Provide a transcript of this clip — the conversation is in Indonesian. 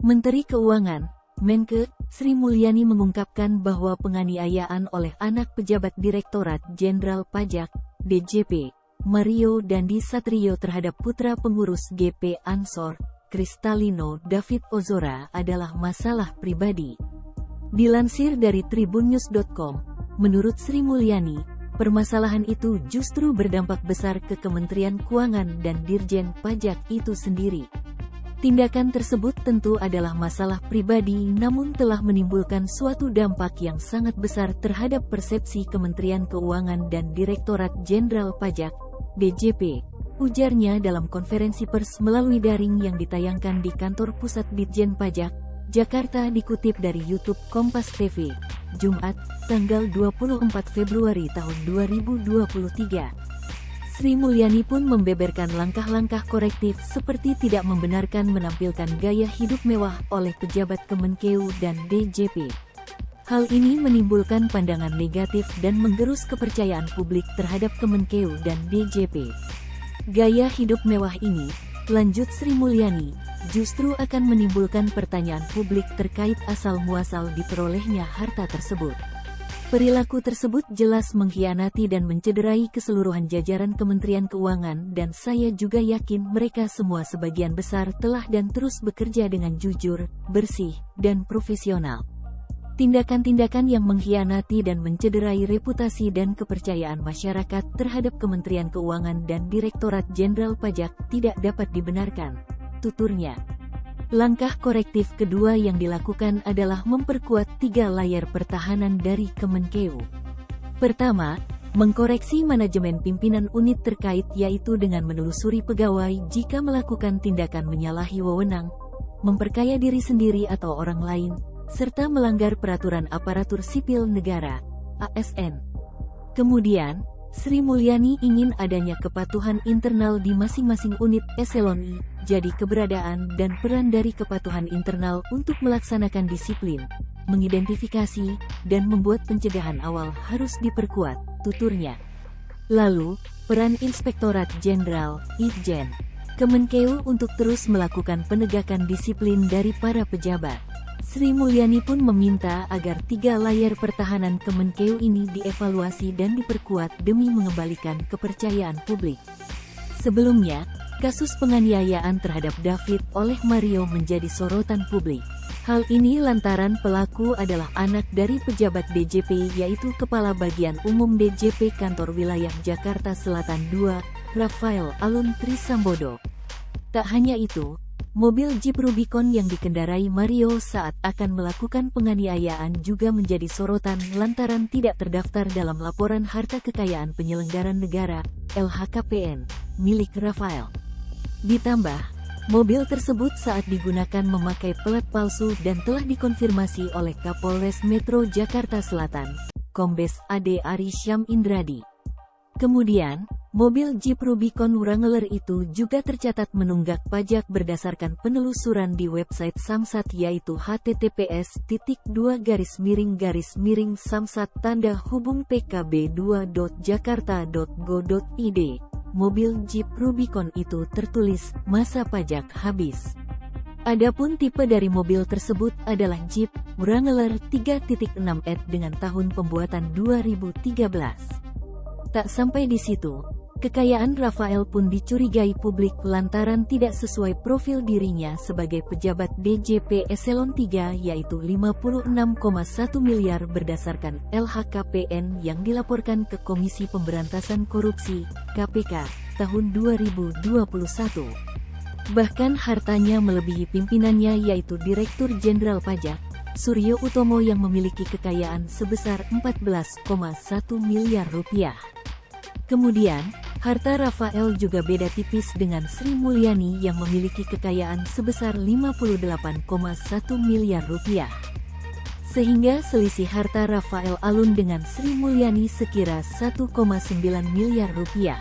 Menteri Keuangan, Menkeu, Sri Mulyani mengungkapkan bahwa penganiayaan oleh anak pejabat Direktorat Jenderal Pajak, DJP, Mario Dandi Satrio terhadap putra pengurus GP Ansor, Kristalino David Ozora adalah masalah pribadi. Dilansir dari tribunnews.com, menurut Sri Mulyani, permasalahan itu justru berdampak besar ke Kementerian Keuangan dan Dirjen Pajak itu sendiri. Tindakan tersebut tentu adalah masalah pribadi namun telah menimbulkan suatu dampak yang sangat besar terhadap persepsi Kementerian Keuangan dan Direktorat Jenderal Pajak, DJP, ujarnya dalam konferensi pers melalui daring yang ditayangkan di kantor pusat Ditjen Pajak, Jakarta dikutip dari YouTube Kompas TV, Jumat, tanggal 24 Februari tahun 2023. Sri Mulyani pun membeberkan langkah-langkah korektif seperti tidak membenarkan menampilkan gaya hidup mewah oleh pejabat Kemenkeu dan DJP. Hal ini menimbulkan pandangan negatif dan menggerus kepercayaan publik terhadap Kemenkeu dan DJP. Gaya hidup mewah ini, lanjut Sri Mulyani, justru akan menimbulkan pertanyaan publik terkait asal-muasal diperolehnya harta tersebut. Perilaku tersebut jelas mengkhianati dan mencederai keseluruhan jajaran Kementerian Keuangan dan saya juga yakin mereka semua sebagian besar telah dan terus bekerja dengan jujur, bersih, dan profesional. Tindakan-tindakan yang mengkhianati dan mencederai reputasi dan kepercayaan masyarakat terhadap Kementerian Keuangan dan Direktorat Jenderal Pajak tidak dapat dibenarkan, tuturnya. Langkah korektif kedua yang dilakukan adalah memperkuat 3 layar pertahanan dari Kemenkeu. Pertama, mengkoreksi manajemen pimpinan unit terkait yaitu dengan menelusuri pegawai jika melakukan tindakan menyalahi wewenang, memperkaya diri sendiri atau orang lain, serta melanggar peraturan aparatur sipil negara, ASN. Kemudian, Sri Mulyani ingin adanya kepatuhan internal di masing-masing unit eselon I, jadi keberadaan dan peran dari kepatuhan internal untuk melaksanakan disiplin, mengidentifikasi, dan membuat pencegahan awal harus diperkuat, tuturnya. Lalu, peran Inspektorat Jenderal, Itjen, Kemenkeu untuk terus melakukan penegakan disiplin dari para pejabat. Sri Mulyani pun meminta agar 3 layar pertahanan Kemenkeu ini dievaluasi dan diperkuat demi mengembalikan kepercayaan publik. Sebelumnya, kasus penganiayaan terhadap David oleh Mario menjadi sorotan publik. Hal ini lantaran pelaku adalah anak dari pejabat DJP yaitu Kepala Bagian Umum DJP Kantor Wilayah Jakarta Selatan II, Rafael Alun Trisambodo. Tak hanya itu, mobil Jeep Rubicon yang dikendarai Mario saat akan melakukan penganiayaan juga menjadi sorotan lantaran tidak terdaftar dalam laporan harta kekayaan penyelenggaraan negara, LHKPN, milik Rafael. Ditambah, mobil tersebut saat digunakan memakai plat palsu dan telah dikonfirmasi oleh Kapolres Metro Jakarta Selatan, Kombes AD Ari Syam Indradi. Kemudian, mobil Jeep Rubicon Wrangler itu juga tercatat menunggak pajak berdasarkan penelusuran di website Samsat yaitu https://samsat-pkb2.jakarta.go.id. Mobil Jeep Rubicon itu tertulis, masa pajak habis. Adapun tipe dari mobil tersebut adalah Jeep Wrangler 3.6 dengan tahun pembuatan 2013. Tak sampai di situ, kekayaan Rafael pun dicurigai publik lantaran tidak sesuai profil dirinya sebagai pejabat DJP Eselon 3 yaitu 56,1 miliar berdasarkan LHKPN yang dilaporkan ke Komisi Pemberantasan Korupsi, KPK, tahun 2021. Bahkan hartanya melebihi pimpinannya yaitu Direktur Jenderal Pajak, Suryo Utomo yang memiliki kekayaan sebesar 14,1 miliar rupiah. Kemudian, harta Rafael juga beda tipis dengan Sri Mulyani yang memiliki kekayaan sebesar 58,1 miliar rupiah. Sehingga selisih harta Rafael Alun dengan Sri Mulyani sekira 1,9 miliar rupiah.